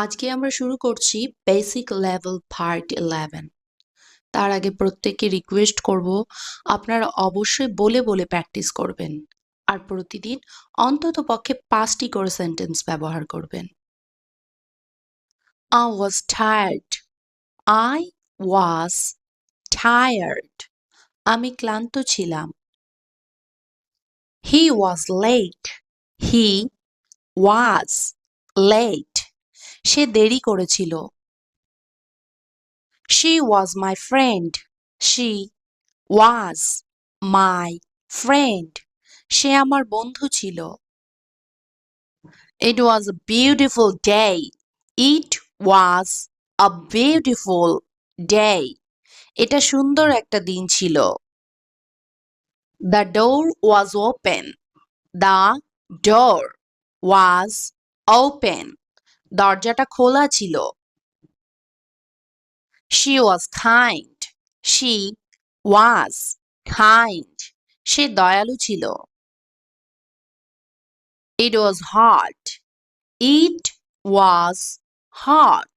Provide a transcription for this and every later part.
আজকে আমরা শুরু করছি বেসিক লেভেল পার্ট 11। তার আগে প্রত্যেককে রিকোয়েস্ট করব আপনারা অবশ্যই বলে বলে প্র্যাকটিস করবেন আর প্রতিদিন অন্তত পক্ষে 5টি করে সেন্টেন্স ব্যবহার করবেন। I was tired. I was tired. আমি ক্লান্ত ছিলাম। He was late. He was late. সে দেরি করেছিল। She was my friend. She was my friend. সে আমার বন্ধু ছিল। It was a beautiful day. It was a beautiful day. এটা সুন্দর একটা দিন ছিল। The door was open. The door was open. দরজাটা খোলা ছিল। She was kind. She was kind. সে দয়ালু ছিল। It was hot. It was hot.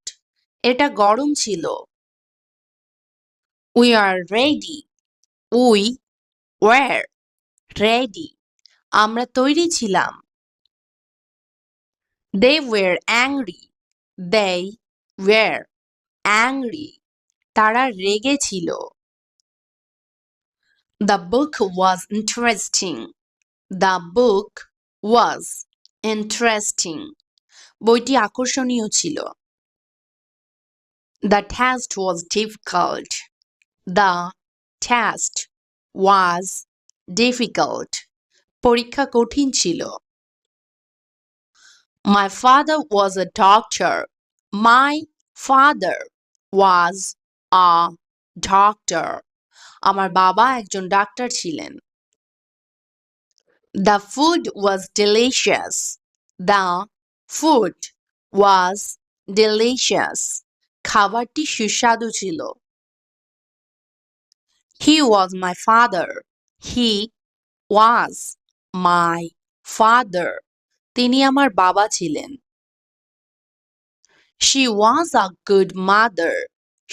এটা গরম ছিল। We are ready. We were ready. আমরা তৈরি ছিলাম। They were angry. They were angry. তারা রেগে ছিল। The book was interesting. The book was interesting. বইটি আকর্ষণীয় ছিল। The test was difficult. The test was difficult. পরীক্ষা কঠিন ছিল। My father was a doctor. My father was a doctor. আমার বাবা একজন ডাক্তার ছিলেন। The food was delicious. The food was delicious. খাবারটি সুস্বাদু ছিল। He was my father. He was my father. তিনি আমার বাবা ছিলেন। She was a good mother.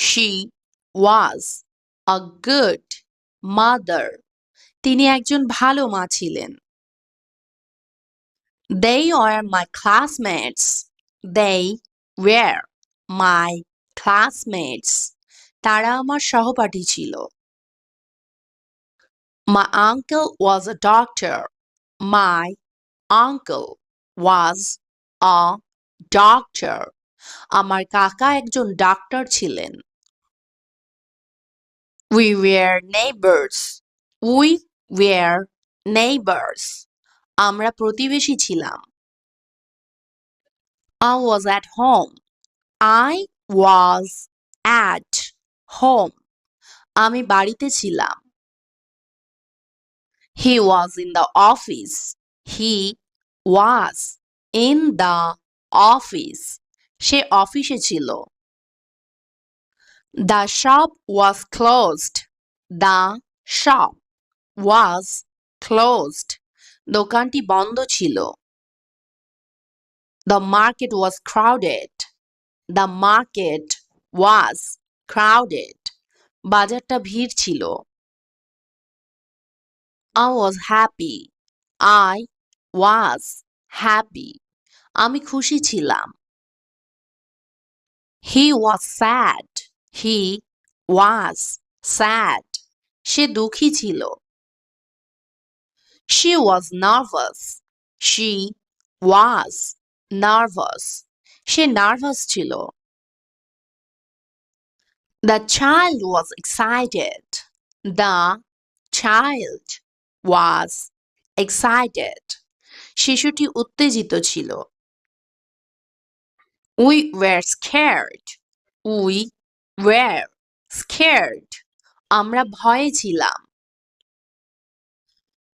She was a good mother. তিনি একজন ভালো মা ছিলেন। They were my classmates. They were my classmates. তারা আমার সহপাঠী ছিল। My uncle was a doctor. My uncle was a doctor. আমার কাকা একজন ডাক্তার ছিলেন। We were neighbors. We were neighbors. আমরা প্রতিবেশী ছিলাম। I was at home. I was at home. আমি বাড়িতে ছিলাম। He was in the office. He was in the office. সে অফিসে ছিল। The shop was closed. The shop was closed. দোকানটি বন্ধ ছিল। The market was crowded. The market was crowded. বাজারটা ভিড় ছিল। I was happy. I was happy. আমি খুশি ছিলাম। He was sad. He was sad. সে দুঃখী ছিল। She was nervous. She was nervous. Say nervous ছিল। The child was excited. The child was excited. শিশুটি উত্তেজিত ছিল। We were scared. We were scared. আমরা ভয়ে ছিলাম।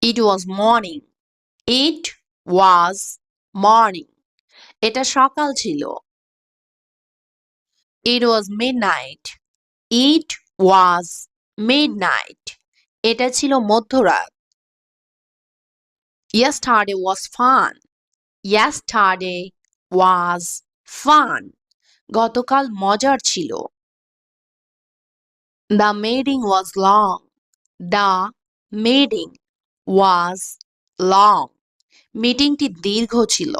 It was morning. It was morning. এটা সকাল ছিল। It was midnight. It was midnight. এটা ছিল মধ্যরাত। Yesterday was fun. Yesterday was fun. গতকাল মজার ছিল। The meeting was long. The meeting was long. মিটিংটি দীর্ঘ ছিল।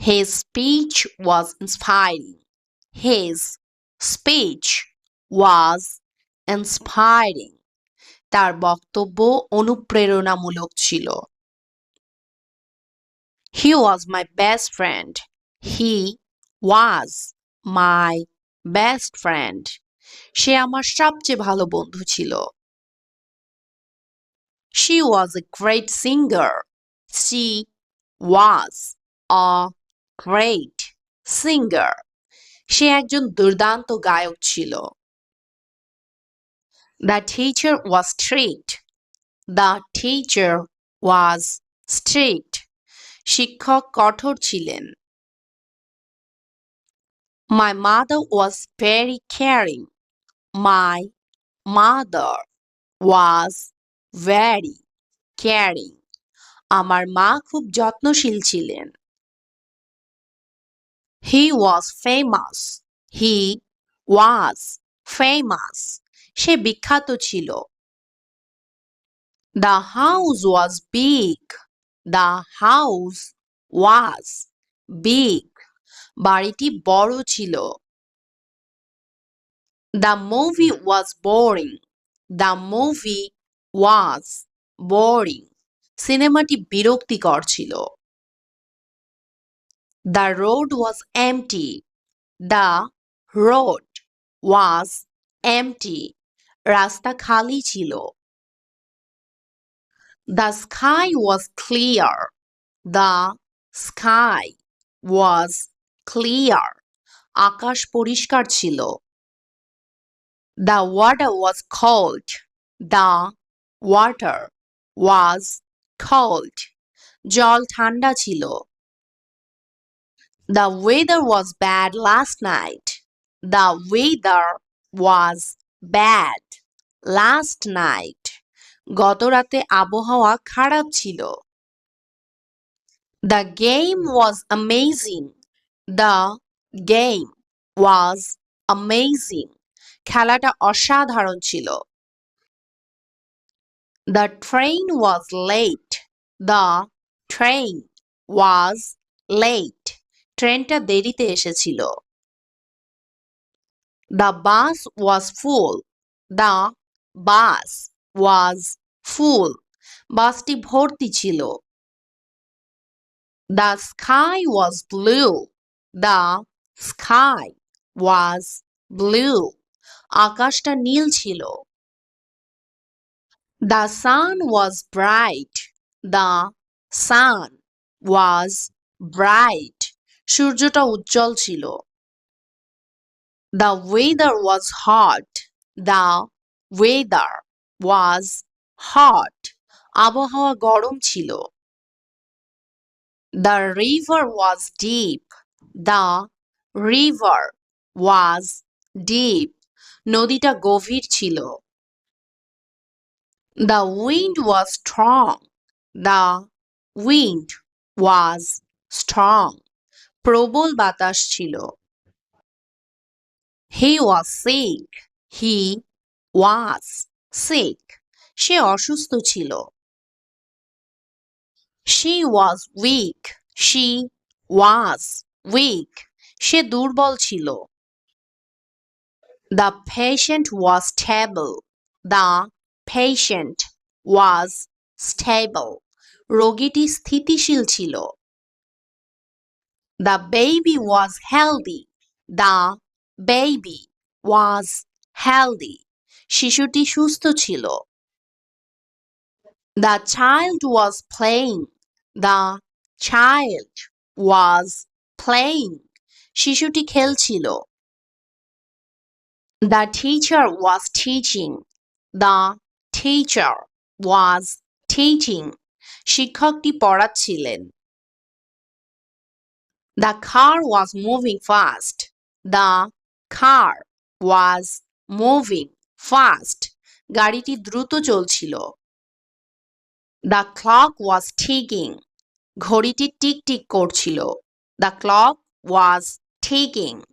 His speech was inspiring. His speech was inspiring. তার বক্তব্য অনুপ্রেরণামূলক ছিল। He was my best friend. He was my best friend. সে আমার সবচেয়ে ভালো বন্ধু ছিল। She was a great singer. She was a great singer. সে একজন দুর্দান্ত গায়ক ছিল। The teacher was strict. The teacher was strict. শিক্ষক কঠোর ছিলেন। My mother was very caring. My mother was very caring. আমার মা খুব যত্নশীল ছিলেন। He was famous. He was famous. সে বিখ্যাত ছিল। The house was big. The house was big. বাড়িটি বড় ছিল। The movie was boring. The movie was boring. সিনেমাটি বিরক্তিকর ছিল। The road was empty. The road was empty. রাস্তা খালি ছিল। The sky was clear. The sky was clear. আকাশ পরিষ্কার ছিল। The water was cold. The water was cold. জল ঠান্ডা ছিল। The weather was bad last night. The weather was bad last night. গত রাতে আবহাওয়া খারাপ ছিল। The game was amazing. The game was amazing. খেলাটা অসাধারণ ছিল। The train was late. The train was late. ট্রেনটা দেরিতে এসেছিল। The bus was full. The bus was full. বাসটি ভর্তি ছিল। The sky was blue. The sky was blue. আকাশটা নীল ছিল। The sun was bright. The sun was bright. সূর্যটা উজ্জ্বল ছিল। The weather was hot. The weather was hot. আবহাওয়া গরম ছিল। The river was deep. The river was deep. নদীটা গভীর ছিল। The wind was strong. The wind was strong. প্রবল বাতাস ছিল। He was sick. He was sick. সে অসুস্থ ছিল। She was weak. She was weak. সে দুর্বল ছিল। The patient was stable. The patient was stable. রোগীটি স্থিতিশীল ছিল। The baby was healthy. The baby was healthy. শিশুটি সুস্থ ছিল। The child was playing. The child was playing. শিশুটি খেলছিল। The teacher was teaching. The teacher was teaching. শিক্ষকটি পড়াচ্ছিলেন। The car was moving fast. The car was moving fast. গাড়িটি দ্রুত চলছিল। The clock was ticking. ঘড়িটি tick tick করছিল। The clock was taking